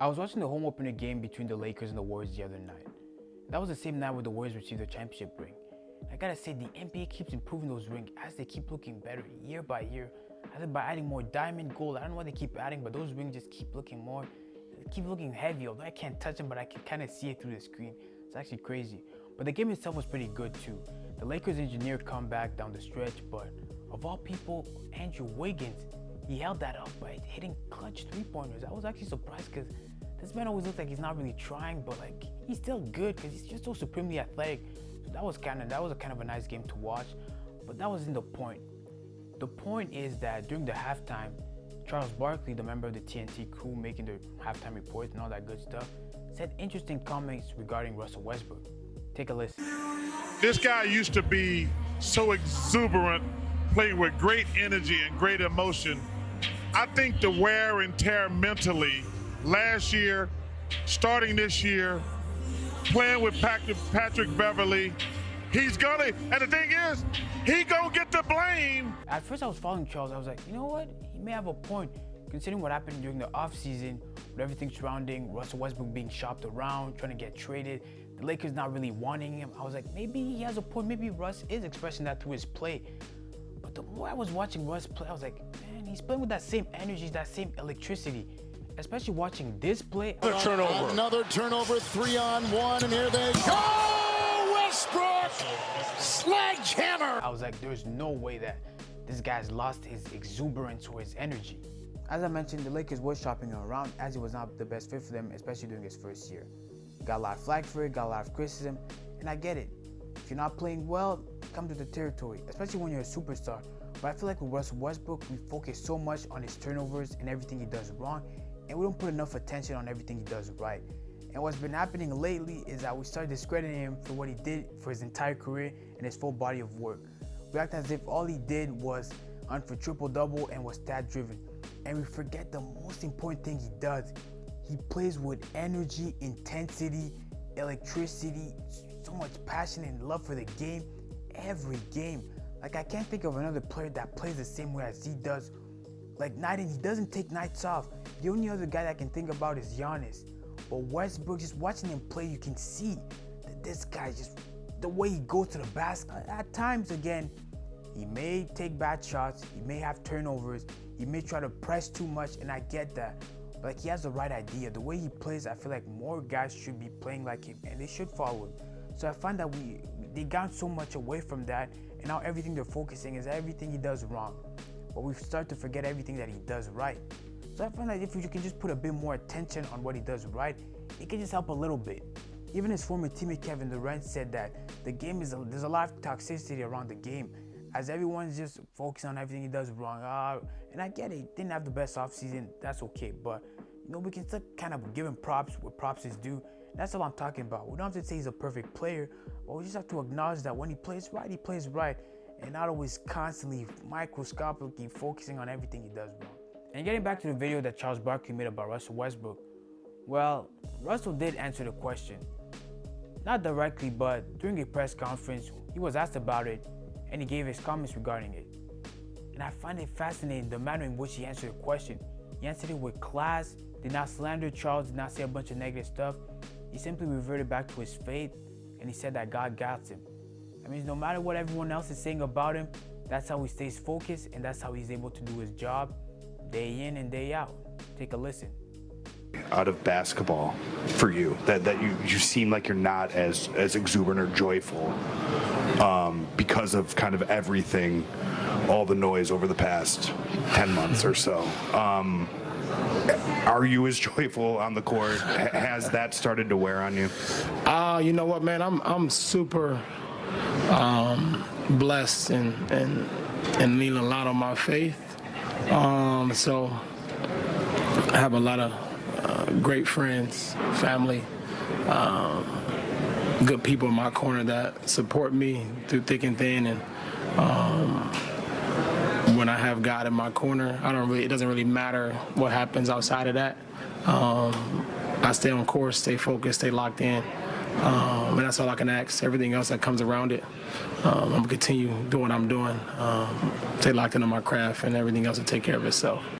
I was watching the home opener game between the Lakers and the Warriors the other night. That was the same night where the Warriors received their championship ring. I gotta say, the NBA keeps improving those rings as they keep looking better year by year. Either by adding more diamond, gold, I don't know what they keep adding, but those rings just keep looking more, keep looking heavy. Although I can't touch them, but I can kind of see it through the screen. It's actually crazy. But the game itself was pretty good too. The Lakers engineered comeback down the stretch, but of all people, Andrew Wiggins, he held that up by hitting clutch three-pointers. I was actually surprised because this man always looks like he's not really trying, but like he's still good because he's just so supremely athletic. So that was kind of a nice game to watch, but that wasn't the point. The point is that during the halftime, Charles Barkley, the member of the TNT crew making their halftime reports and all that good stuff, said interesting comments regarding Russell Westbrook. Take a listen. This guy used to be so exuberant, played with great energy and great emotion. I think the wear and tear mentally last year, starting this year, playing with Patrick Beverly, he's gonna, and the thing is, he gonna get the blame. At first I was following Charles, I was like, you know what, he may have a point, considering what happened during the offseason, with everything surrounding Russell Westbrook being shopped around, trying to get traded, the Lakers not really wanting him. I was like, maybe he has a point, maybe Russ is expressing that through his play. But the more I was watching Russ play, I was like, man, he's playing with that same energy, that same electricity. Especially watching this play. Another turnover, 3-on-1, and here they go! Westbrook! Sledgehammer! I was like, there's no way that this guy's lost his exuberance or his energy. As I mentioned, the Lakers were shopping him around as he was not the best fit for them, especially during his first year. Got a lot of flack for it, got a lot of criticism, and I get it. If you're not playing well, come to the territory, especially when you're a superstar. But I feel like with Russell Westbrook, we focus so much on his turnovers and everything he does wrong, and we don't put enough attention on everything he does right. And what's been happening lately is that we started discrediting him for what he did for his entire career and his full body of work. We act as if all he did was hunt for triple-double and was stat-driven. And we forget the most important thing he does. He plays with energy, intensity, electricity, so much passion and love for the game, every game. Like, I can't think of another player that plays the same way as he does. Like, he doesn't take nights off. The only other guy that I can think about is Giannis. But Westbrook, just watching him play, you can see that this guy just, the way he goes to the basket, at times again, he may take bad shots, he may have turnovers, he may try to press too much, and I get that. But like, he has the right idea. The way he plays, I feel like more guys should be playing like him, and they should follow him. So I find that they got so much away from that, and now everything they're focusing is everything he does wrong. But we start to forget everything that he does right. So I find that if you can just put a bit more attention on what he does right, it can just help a little bit. Even his former teammate Kevin Durant said that the game there's a lot of toxicity around the game, as everyone's just focusing on everything he does wrong. And I get it, he didn't have the best offseason, that's okay. But you know, we can still kind of give him props where props is due. That's all I'm talking about. We don't have to say he's a perfect player, but we just have to acknowledge that when he plays right, and not always constantly microscopically focusing on everything he does wrong. And getting back to the video that Charles Barkley made about Russell Westbrook, well, Russell did answer the question. Not directly, but during a press conference, he was asked about it, and he gave his comments regarding it. And I find it fascinating the manner in which he answered the question. He answered it with class, did not slander Charles, did not say a bunch of negative stuff. He simply reverted back to his faith, and he said that God got him. I mean, no matter what everyone else is saying about him, that's how he stays focused, and that's how he's able to do his job day in and day out. Take a listen. Out of basketball for you, that you seem like you're not as exuberant or joyful because of kind of everything, all the noise over the past 10 months or so. Are you as joyful on the court? Has that started to wear on you? You know what, man? I'm super blessed and lean a lot on my faith. So I have a lot of great friends, family, good people in my corner that support me through thick and thin. And when I have God in my corner, it doesn't really matter what happens outside of that. I stay on course, stay focused, stay locked in. And that's all I can ask. Everything else that comes around it, I'm going to continue doing what I'm doing, stay locked into my craft, and everything else will take care of itself.